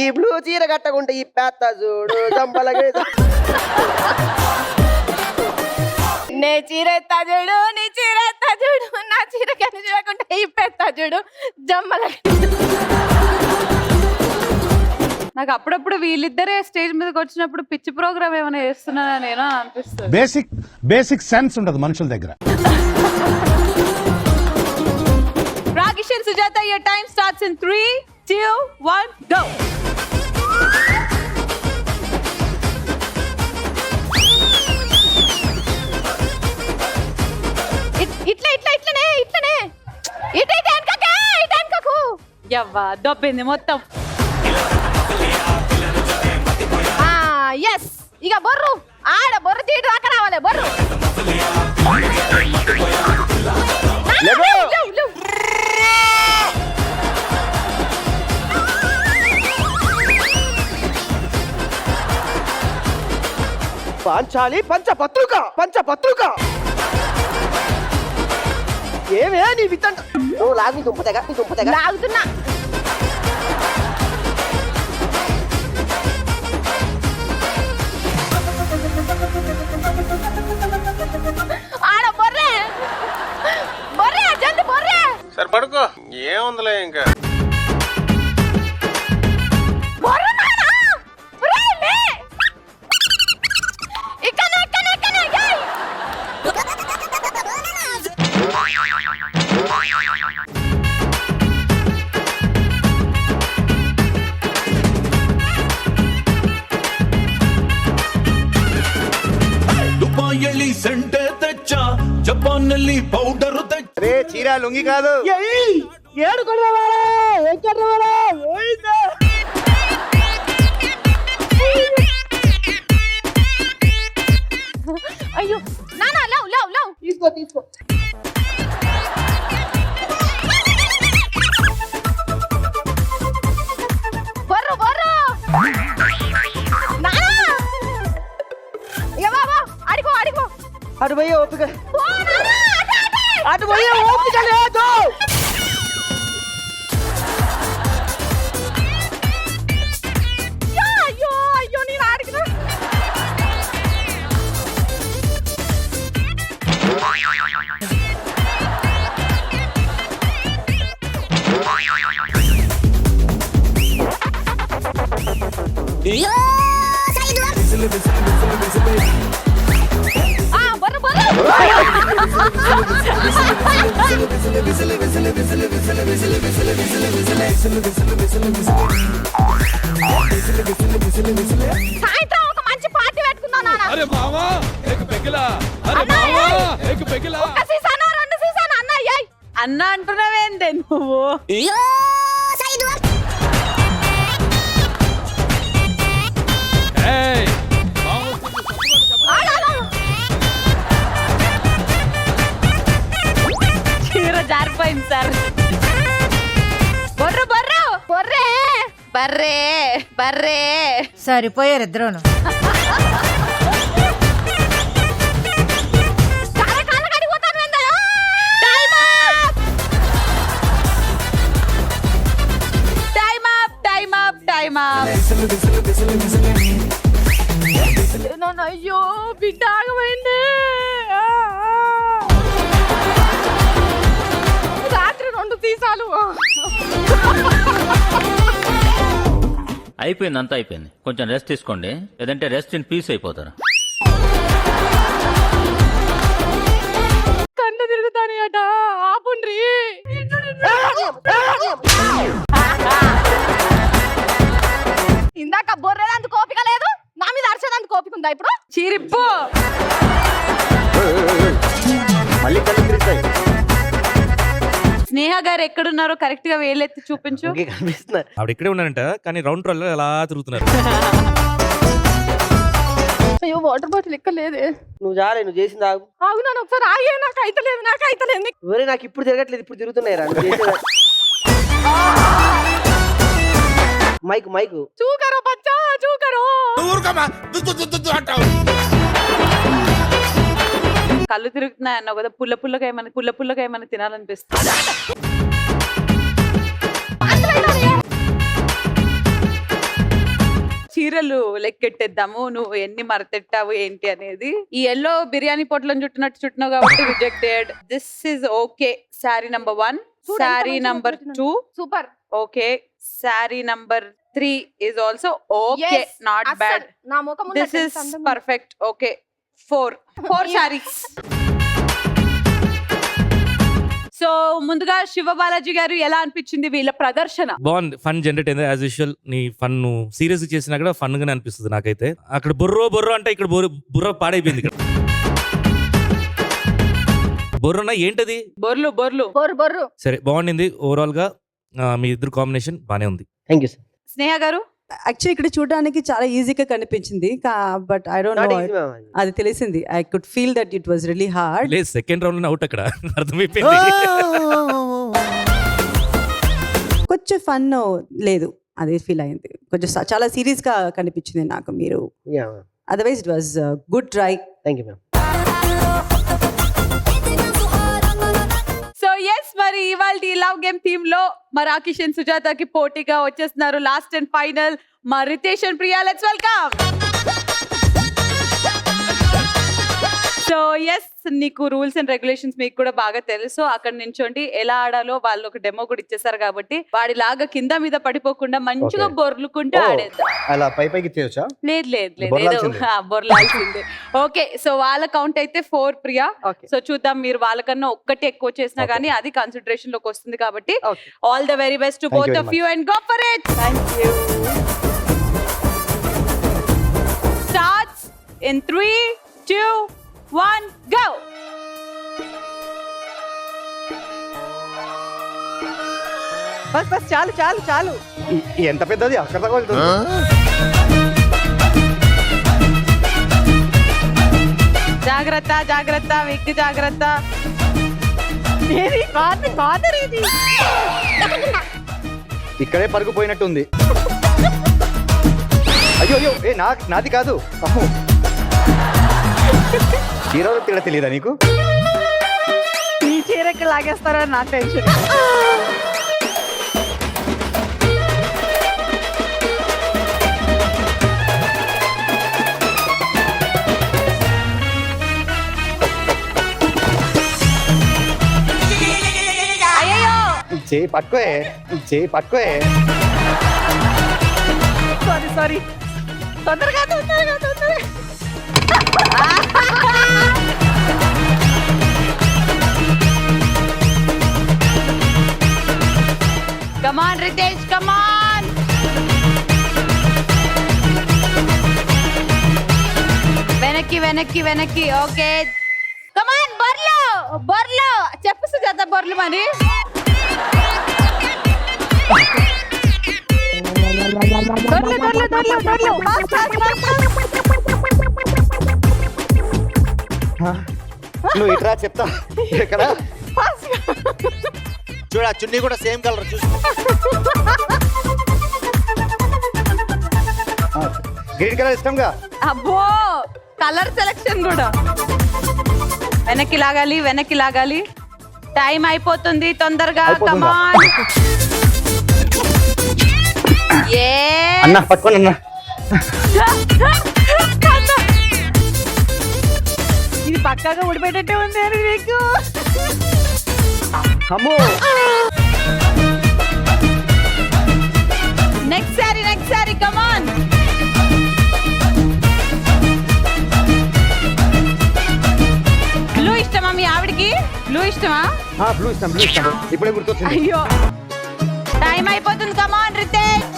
ఈ బ్లూ చీర కట్టకుంటే ఈ పేత్తా చూడు జంపలగే. నే చీర ఎత్తా చూడు, నీ చీర ఎత్తా చూడు, నా చీర కని చూడకుంటే ఇప్పెత్తా చూడు జమ్మల. నాకు అప్పుడప్పుడు వీళ్ళిద్దరే స్టేజ్ మీదకి వచ్చినప్పుడు పిచ్చి ప్రోగ్రామ్ ఏమైనా చేస్తున్నానా నేను అనిపిస్తుంది. బేసిక్ సెన్స్ ఉండదు మనుషుల దగ్గర. Rakesh and Sujatha, your time starts in 3, 2, 1, go. ఇట్లనే ఇటెనకకు యవ్వా దొబ్బింది మొత్తం. ఎస్, ఇక బొర్రు ఆడ బొర్రు తీయడం దాకా రావాలి. బొర్రు పాంచాలి పంచపత్రుక ఏమే నీ విత్తంట. నువ్వు లాగు, దుంపతెగ లాగుతున్నా. ఆడ బొర్రే జల్ది బొర్రే. సరే పడుకో, ఏముందిలే ఇంకా. ದುಬಾಯಲ್ಲಿ ಸೆಂಟೆ ತೆಚ್ಚ, ಜಪಾನ್ನಲ್ಲಿ ಪೌಡರ್ ತೆಚ್ಚ. అరే చీర లుంగి కాదు. ఏడు కొడవాడా అయ్యో నానా లవ్ తీసుకో. బొర్రు నానా. ఇక బాబా అడిగో అటు పోయే ఓపిక, పో నానా, అటు పోయే ఓపిక లేదు. అయ్యో నేను అడిగిన. సాయంత్రం ఒక మంచి పార్టీ పెట్టుకుందాం నాన్న. ఒక సీసానా 2 సీసానా అన్న. అయ్యాయి అన్న అంటున్నావేందే నువ్వు? చీర జారిపోయింది సార్. బర్రే సరిపోయారు ఇద్దరును. అయ్యో బిడ్డ ఆగమైంది. రాత్రి 2 సీసాలు. అయిపోయింది, అంతా అయిపోయింది. కొంచెం రెస్ట్ తీసుకోండి, లేదంటే రెస్ట్ ఇన్ పీస్ అయిపోతారు. కళ్ళు తిరుగుతాని అట. స్నేహ గారు ఎక్కడున్నారో కరెక్ట్ గా వేలెత్తి చూపించు. కనిపిస్తున్నారు. ఆవిడ ఇక్కడే ఉన్నారంట కానీ రౌండ్ రోల్ ఎలా తిరుగుతున్నారు. అయ్యో వాటర్ బాటిల్ ఇక్కడ లేదే. నువ్వు చాలే, నువ్వు చేసింది ఆగు. ఆగునాను ఒకసారి ఆగే, నాకు అయితలేదు. ఒరే నాకు ఇప్పుడు తిరగట్లేదు, ఇప్పుడు తిరుగుతున్నాయి రా. మైకు చూకరో బచ్చా చూకరో. కళ్ళు తిరుగుతున్నాయి అన్నావు కదా, పుల్లగా ఏమైనా తినాలనిపిస్తుంది. చీరలు లెక్కెట్టేద్దాము, నువ్వు ఎన్ని మరతెట్టావు ఏంటి అనేది. ఈ ఎల్లో బిర్యానీ పొట్లను చుట్టినావు కాబట్టి rejected. This is okay. Sari number 1, sari number 2 super. Okay, sari number 3 is also okay, not bad. నా ముఖం This is perfect. Okay, 4 sarees. So ముందుగా శివ బాలాజీ గారు ఎలా అనిపించింది వీళ్ళ ప్రదర్శన? బాగుంది, ఫన్ జనరేట్ అయింది యాజ్ యూజువల్. నీ ఫన్ సీరియస్ చేసినా కూడా ఫన్ గానే అనిపిస్తుంది నాకైతే. అక్కడ బొర్రో అంటే ఇక్కడ బుర్ర పాడైపోయింది. ఇక్కడ బొర్రనా ఏంటది? బొర్రు. సరే బాగుండింది ఓవరాల్ గా. మీ ఇద్దరు కాంబినేషన్ బానే ఉంది. Thank you sir. స్నేహ గారు యాక్చువల్లీ ఇక్కడ చూడడానికి చాలా ఈజీగా కనిపించింది, బట్ ఐ డోంట్ నో, అది తెలిసింది. I could feel that it was really hard. లేదు, సెకండ్ రౌండ్ అవుట్ అక్కడ అర్థమైపోయింది. కొంచెం ఫన్ లేదు, అది ఫీల్ అయింది. కొంచెం చాలా సీరియస్ గా కనిపించింది నాకు మీరు. Otherwise it was good try. Thank you ma'am. So yes, మరి ఇవాళ లవ్ గేమ్ థీమ్ లో మరి రాకేష్ అండ్ సుజాతకి పోటీగా వచ్చేస్తున్నారు లాస్ట్ అండ్ ఫైనల్ మా Ritesh and Priya. Let's welcome. So yes, నీకు రూల్స్ అండ్ రెగ్యులేషన్స్ మీకు కూడా బాగా తెలుసు. అక్కడ నించోండి, ఎలా ఆడాలో వాళ్ళు ఒక డెమో కూడా ఇచ్చేసారు కాబట్టి వాడిలాగా కింద మీద పడిపోకుండా మంచిగా బొర్లుకుంటూ ఆడేద్దాం. అలా పైకి చేయొచ్చా? లేదు బొర్లాల్సిందే. ఓకే, సో వాళ్ళ కౌంట్ అయితే 4 ప్రియా. సో చూద్దాం, మీరు వాళ్ళకన్నా ఒక్కటి ఎక్కువ చేసినా గానీ అది కన్సిడరేషన్ లోకి వస్తుంది కాబట్టి all the very best to both of you and go for it. Thank you. Starts in 3, 2, 1 go. Bus చాలు. ఎంత పెద్దది అక్కడ దాకా వెళ్తుంది. జాగ్రత్త విగ్ జాగ్రత్త. ఇక్కడే పరుగు పోయినట్టుంది. అయ్యో నాది కాదు. చీర తెలియదా నీకు? ఈ చీరకి లాగేస్తారో నా టెన్షన్. అయ్యో, చేయి పట్టుకోయే. సారీ. తొందరగా. Come on, Ritesh, come on. వెనక్కి. Okay, come on, బొర్లు. చెప్పు సుజాత, బొర్లు మరి. దొర్లు. నువ్వు ఇట్రా చెప్తా. ఇక్కడ చూడ, చున్నీ కూడా సేమ్ కలర్. చూసి గ్రీన్ కలర్ ఇష్టంగా. అబ్బో, కలర్ సెలెక్షన్ కూడా. వెనక్కి లాగాలి. టైం అయిపోతుంది, తొందరగా. Come on. అన్న పట్టుకోండి అన్న. ఇది పక్కాగా ఊడిపోయేటట్టే ఉంది అని నీకు. అమ్మో, next sorry come on. Blue ఇష్టమా మీ ఆవిడకి? బ్లూ ఇష్టమా? బ్లూ ఇష్టం. ఇప్పుడే గుర్తొచ్చింది. అయ్యో, టైం అయిపోతుంది. Come on Ritesh.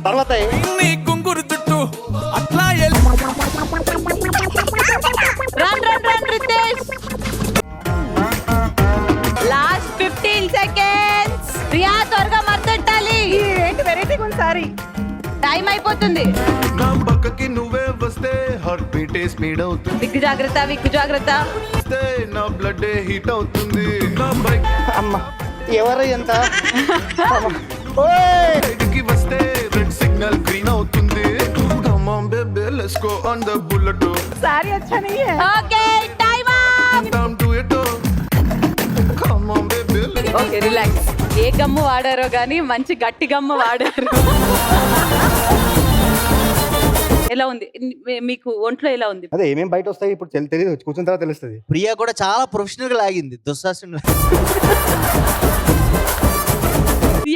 తర్వాత నీ గుంగురు చుట్టూ రితేష్. Last 15 seconds. ప్రియా త్వరగా మర్తెట్టాలి. ఏంటి వెరైటీగా ఉంది సారీ. టైం అయిపోతుంది. నా పక్కకి నువ్వే వస్తే హార్ట్ బీట్ స్పీడ్ అవుతుంది, విగ్గు జాగ్రత్త, విగ్గు జాగ్రత్త. నా బ్లడ్ హీట్ అవుతుంది, నా బైక్ అమ్మా ఎవరు ఎంత కి వస్తే రెడ్ సిగ్నల్ గ్రీన్ అవుతుంది. Come on baby let's go on the bullet. Sorry అచ్చా नहीं है. Okay time up. Come to it. Come on baby. Okay relax. ఏ గమ్ము వాడారో గానీ మంచి గట్టి గమ్ము వాడారు. ఎలా ఉంది మీకు ఒంట్లో ఎలా ఉంది? అదే ఏమేం బయట వస్తాయి ఇప్పుడు తెలియదు, కూర్చున్న తర్వాత తెలుస్తుంది. ప్రియా కూడా చాలా ప్రొఫెషనల్ గా లాగింది Dushasana.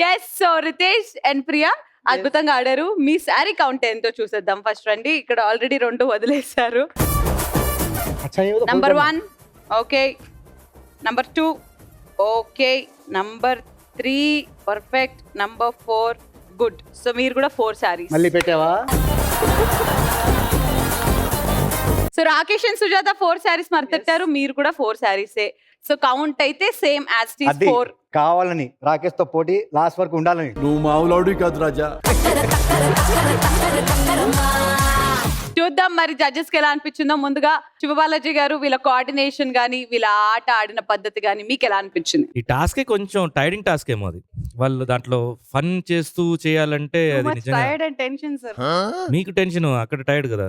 Yes so Ritesh and Priya అద్భుతంగా ఆడారు. మీ శారీ కౌంట్ ఎంతో చూసేద్దాం. ఫస్ట్ రండి. ఇక్కడ ఆల్రెడీ 2 వదిలేశారు. Number 1 okay, number 2 okay, number 3 perfect, number 4 good. So మీరు కూడా 4 శారీస్ మళ్ళీ పెట్టావా? సో రాకేష్ అండ్ సుజాత 4 శారీస్ మర్తెట్టారు. మీరు కూడా 4 శారీసే. సో కౌంట్ అయితే సేమ్ యాజ్ ఇట్ ఈస్ 4. కావాలని రాకేష్ తో పోటీ లాస్ట్ వరకు ఉండాలని. నువ్వు మావులాడు కాదు రాజా. చూద్దాం మరి జడ్జెస్ కి ఎలా అనిపించిందో. ముందుగా శివబాలాజీ గారు, వీళ్ళ కోఆర్డినేషన్ గానీ వీళ్ళ ఆట ఆడిన పద్ధతి గానీ మీకు ఎలా అనిపించింది? ఈ టాస్కే కొంచెం టైరింగ్ టాస్క్ ఏమో అది. వాళ్ళు దాంట్లో ఫన్ చేస్తూ చేయాలంటే అది నిజంగా మీకు టెన్షన్, అక్కడ టైర్డ్ కదా.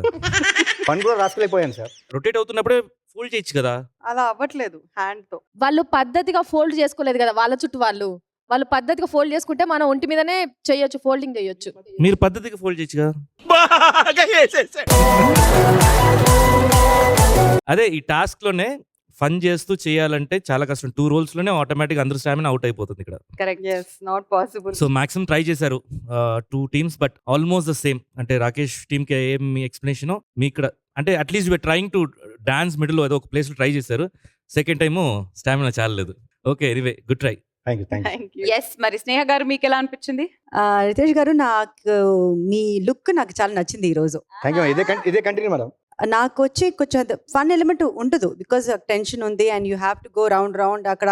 పని కూడా రాసుకోలేకపోయాను సార్. రొటేట్ అవుతున్నప్పుడే ఫోల్డ్ చేయొచ్చు కదా. అలా అవ్వట్లేదు హ్యాండ్ తో. వాళ్ళు పద్ధతిగా ఫోల్డ్ చేసుకోలేదు కదా వాళ్ళ చుట్టూ వాళ్ళు పద్ధతిగా ఫోల్డ్ చేసుకుంటే మనం ఒంటి మీదనే చేయొచ్చు, ఫోల్డింగ్ చేయొచ్చు. మీరు పద్ధతిగా ఫోల్డ్ చేయొచ్చు కదా. అదే ఈ టాస్క్ లోనే ఫన్ చేస్తూ చేయాలంటే చాలా కష్టం. 2 రోల్స్ లోనే ఆటోమేటిక్ అందరూ స్టామినా అవుట్ అయిపోతుంది ఇక్కడ. Correct. yes not possible. So maximum try చేశారు 2 teams, but almost the same. అంటే రాకేష్ టీమ్ కి ఏం మీ ఎక్స్ప్లెనేషన్ మీ ఇక్కడ అంటే at least we trying to dance middle ఏదో ఒక ప్లేస్ లో ట్రై చేశారు. సెకండ్ టైము స్టామినా చాలలేదు. Okay anyway good try. Thank you. Yes మరి స్నేహ గారు మీకు ఎలా అనిపించింది? రితేష్ గారు నాకు మీ లుక్ నాకు చాలా నచ్చింది ఈ రోజు. Thank you. ఇదే కంటిన్యూ మేడం. నాకు వచ్చి కొంచెం ఫన్ ఎలిమెంట్ ఉండదు బికాజ్ టెన్షన్ ఉంది and you have to go round అక్కడ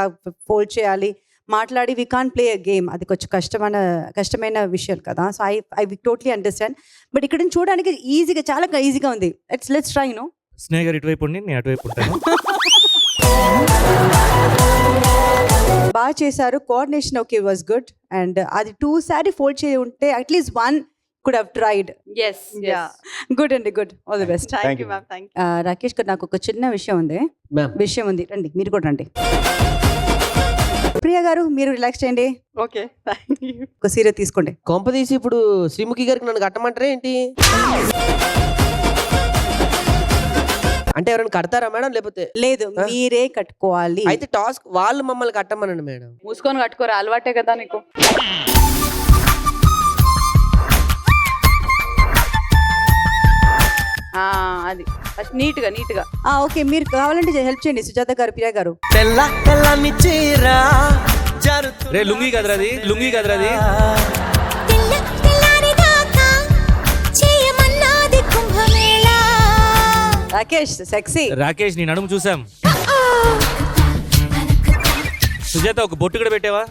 ఫోల్డ్ చేయాలి, మాట్లాడి we can play a game. అది కొంచెం కష్టమైన విషయం కదా. So I totally understand. But ఇక్కడ చూడడానికి ఈజీగా చాలా ఈజీగా ఉంది. Let's try. నో స్నేహ గారు ఇటువైపు ఉండి నేను అటువైపు ఉంటాను. బాగా చేశారు. Coordination okay was good. And అది 2 సారీ ఫోల్డ్ చేసి ఉంటే at least 1 could have tried. yes good అండి, good. All the best. Thank you ma'am. Thank you. Rakesh గారు నాకు ఒక చిన్న విషయం ఉంది. రండి మీరు కూడా రండి. ప్రియా గారు మీరు రిలాక్స్ చేయండి. Okay thank you. ఒక సీరియస్ తీసుకోండి. కొంప తీసి ఇప్పుడు శ్రీముఖి గారికి నన్ను కట్టమంటారా ఏంటి? అంటే ఎవరైనా కడతారా మేడం? లేకపోతే లేదు మీరే కట్టుకోవాలి. అయితే టాస్క్ వాళ్ళు మమ్మల్ని కట్టమనండి మేడం. మూసుకొని కట్టుకోరా, అలవాటే కదా నీకు. అది నీట్ గా ఓకే మీరు కావాలంటే హెల్ప్ చేయండి సుజాత గారు, ప్రియా గారు. రే లుంగి కదరా అది, లుంగి కదరా అది. రాకేష్ సెక్సీ. రాకేష్ నీ నడుము చూసాం. సుజాత ఒక బొట్టు కూడా పెట్టావా?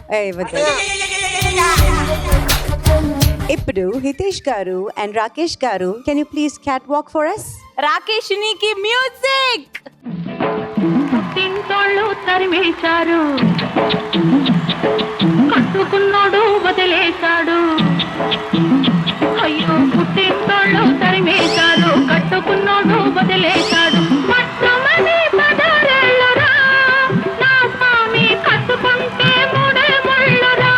ఇప్పుడు హితేష్ గారు అండ్ రాకేష్ గారు can you please cat walk for us? Rakesh నీకి మ్యూజిక్. పుట్టింటోళ్ళు తరిమేశారు, కట్టుకున్నాడు వదిలేశాడు. అయ్యో పుట్టింటోళ్ళు తరిమేశారు, కట్టుకున్నాడు వదిలేశాడు. మొత్తమని 16 నా స్వామి కట్టుకుంటే 3 ముళ్ళురా.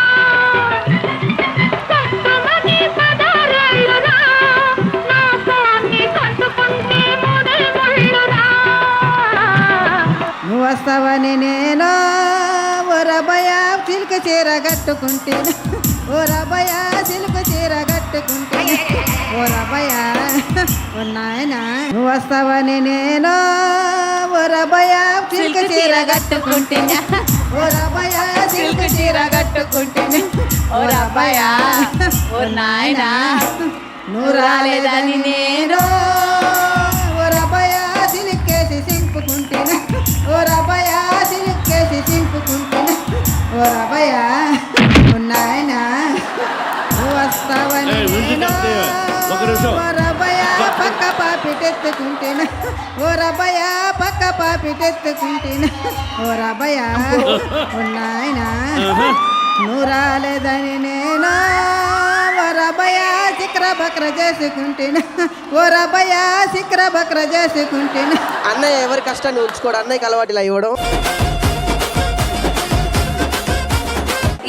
మొత్తమని 16 నా స్వామి కట్టుకుంటే 3 ముళ్ళురా. నువ్వు వస్తావని నేను ఓ రబయ చిలుక చీర కట్టుకుంటే, ఓ రబయ చిలుక చీర కట్టుకుంటే, ఓ రబయ ఓ నాయన. నువ్వు వస్తావని నేను ఓ రబయ చిలుక చీర కట్టుకుంటే, ఓ రబయ చిలుక చీర కట్టుకుంటే, ఓ రబయ ఓ నాయన. నువ్వు రాలేదని నేను ఓ రబయ చిలుకేసి సింపుకుంటే, ఓ రబయ్య ఉన్నాయనా వస్తావని ఓ రబయ్య పక్క పాపిటెత్తుకుంటేనా ఓ రబయ్య పక్క పాపిటెత్తుకుంటేనా ఓ రబయ్య ఉన్నాయనా నువ్వు రాలేదని నేను ఓ రబయ్య సిక్ర బక్ర చేసుకుంటేనా ఓ రబయ్య సిక్ర బక్ర చేసుకుంటేనా. అన్నయ్య ఎవరి కష్టాన్ని ఉంచుకోడు, అన్నయ్యకి అలవాటు ఇలా ఇవ్వడం.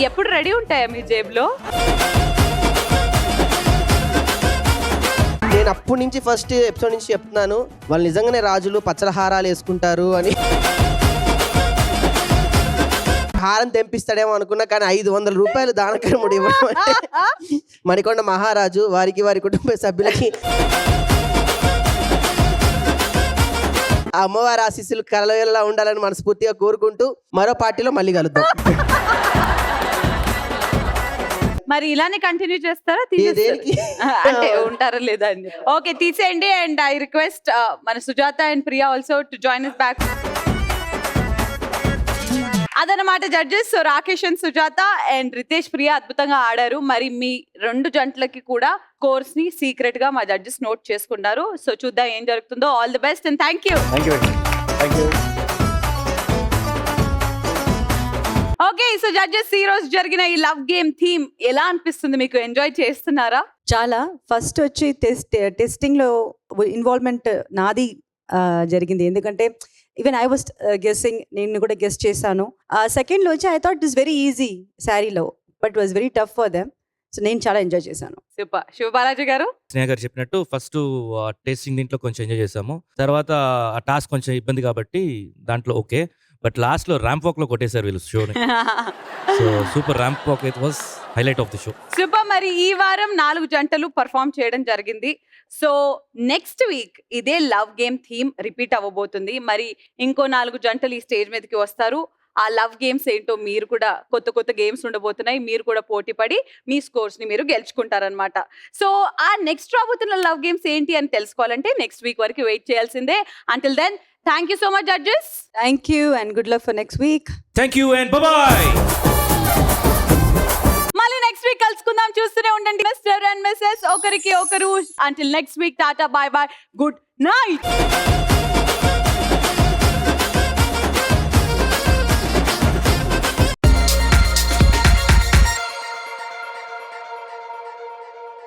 ఎప్పుడు రెడీ ఉంటాయా మీ జేబులో? నేను అప్పటి నుంచి ఫస్ట్ ఎపిసోడ్ నుంచి చెప్తున్నాను, వాళ్ళు నిజంగానే రాజులు పచ్చల హారాలు వేసుకుంటారు అని. హారం తెంపిస్తాడేమో అనుకున్నా, కానీ 500 రూపాయలు దానకర్ముడు ఇవ్వడం అంటే మణికొండ మహారాజు వారికి వారి కుటుంబ సభ్యులకి ఆ అమ్మవారి ఆశీస్సులు కలవేలా ఉండాలని మనస్ఫూర్తిగా కోరుకుంటూ మరో పార్టీలో మళ్ళీ కలుద్దాం. మరి ఇలానే కంటిన్యూ చేస్తారా? దేనికి? అంటే ఉంటారా లేదా అని. ఓకే, తీసేయండి. అండ్ ఐ రిక్వెస్ట్ మన Sujatha and Priya also to join us back. అదనమాట judges. So Rakesh and Sujatha and Ritesh, Priya అద్భుతంగా ఆడారు. మరి మీ 2 జంటలకి కూడా స్కోర్స్ ని సీక్రెట్ గా మా జడ్జెస్ నోట్ చేసుకున్నారు. సో చూద్దాం ఏం జరుగుతుందో. All the best and thank you. Okay, so judges, ఈ రోజు జరిగిన ఈ లవ్ గేమ్ థీమ్ ఎలా అనిపిస్తుంది మీకు? ఎంజాయ్ చేస్తున్నారా? చాలా. ఫస్ట్ వచ్చి టెస్టింగ్లో ఇన్వాల్వ్మెంట్ నాది జరిగింది, ఎందుకంటే ఈవెన్ ఐ వాస్ గెస్సింగ్, నేను కూడా గెస్ట్ చేశాను. సెకండ్లో వచ్చి I thought it is very easy శారీలో, but was very tough for them. So నేను చాలా ఎంజాయ్ చేశాను. సూపర్. శివబాలాజీ గారు? స్నేహ గారు చెప్పినట్టు ఫస్ట్ టేస్టింగ్ దీంట్లో కొంచెం ఎంజాయ్ చేసాము. తర్వాత ఆ టాస్క్ కొంచెం ఇబ్బంది కాబట్టి దాంట్లో ఓకే, బట్ లాస్ట్ లో ర్యాంప్ వాక్ లో కొట్టేశారు వీళ్ళు షోని. So super ramp walk it was highlight of the show. Super. మరి ఈ వారం 4 జంటలు పర్ఫామ్ చేయడం జరిగింది. సో నెక్స్ట్ వీక్ ఇదే లవ్ గేమ్ థీమ్ రిపీట్ అవ్వబోతుంది. మరి ఇంకో 4 జంటలు ఈ స్టేజ్ మీదకి వస్తారు. ఆ లవ్ గేమ్స్ ఏంటో మీరు కూడా కొత్త గేమ్స్ ఉండబోతున్నాయి. మీరు కూడా పోటీ పడి మీ స్కోర్స్ ని మీరు గెలుచుకుంటారనమాట. సో ఆ నెక్స్ట్ రాబోతున్న లవ్ గేమ్స్ ఏంటి అని తెలుసుకోవాలంటే నెక్స్ట్ వీక్ వరకు వెయిట్ చేయాల్సిందే. Until then, thank you so much judges. Thank you and good luck for next week. Thank you and bye. మళ్ళీ నెక్స్ట్ వీక్ కలుసుకుందాం. చూస్తూనే ఉండండి మిస్టర్ అండ్ మిసెస్ ఒకరికి ఒకరు. Until next week, tata, bye bye, good night.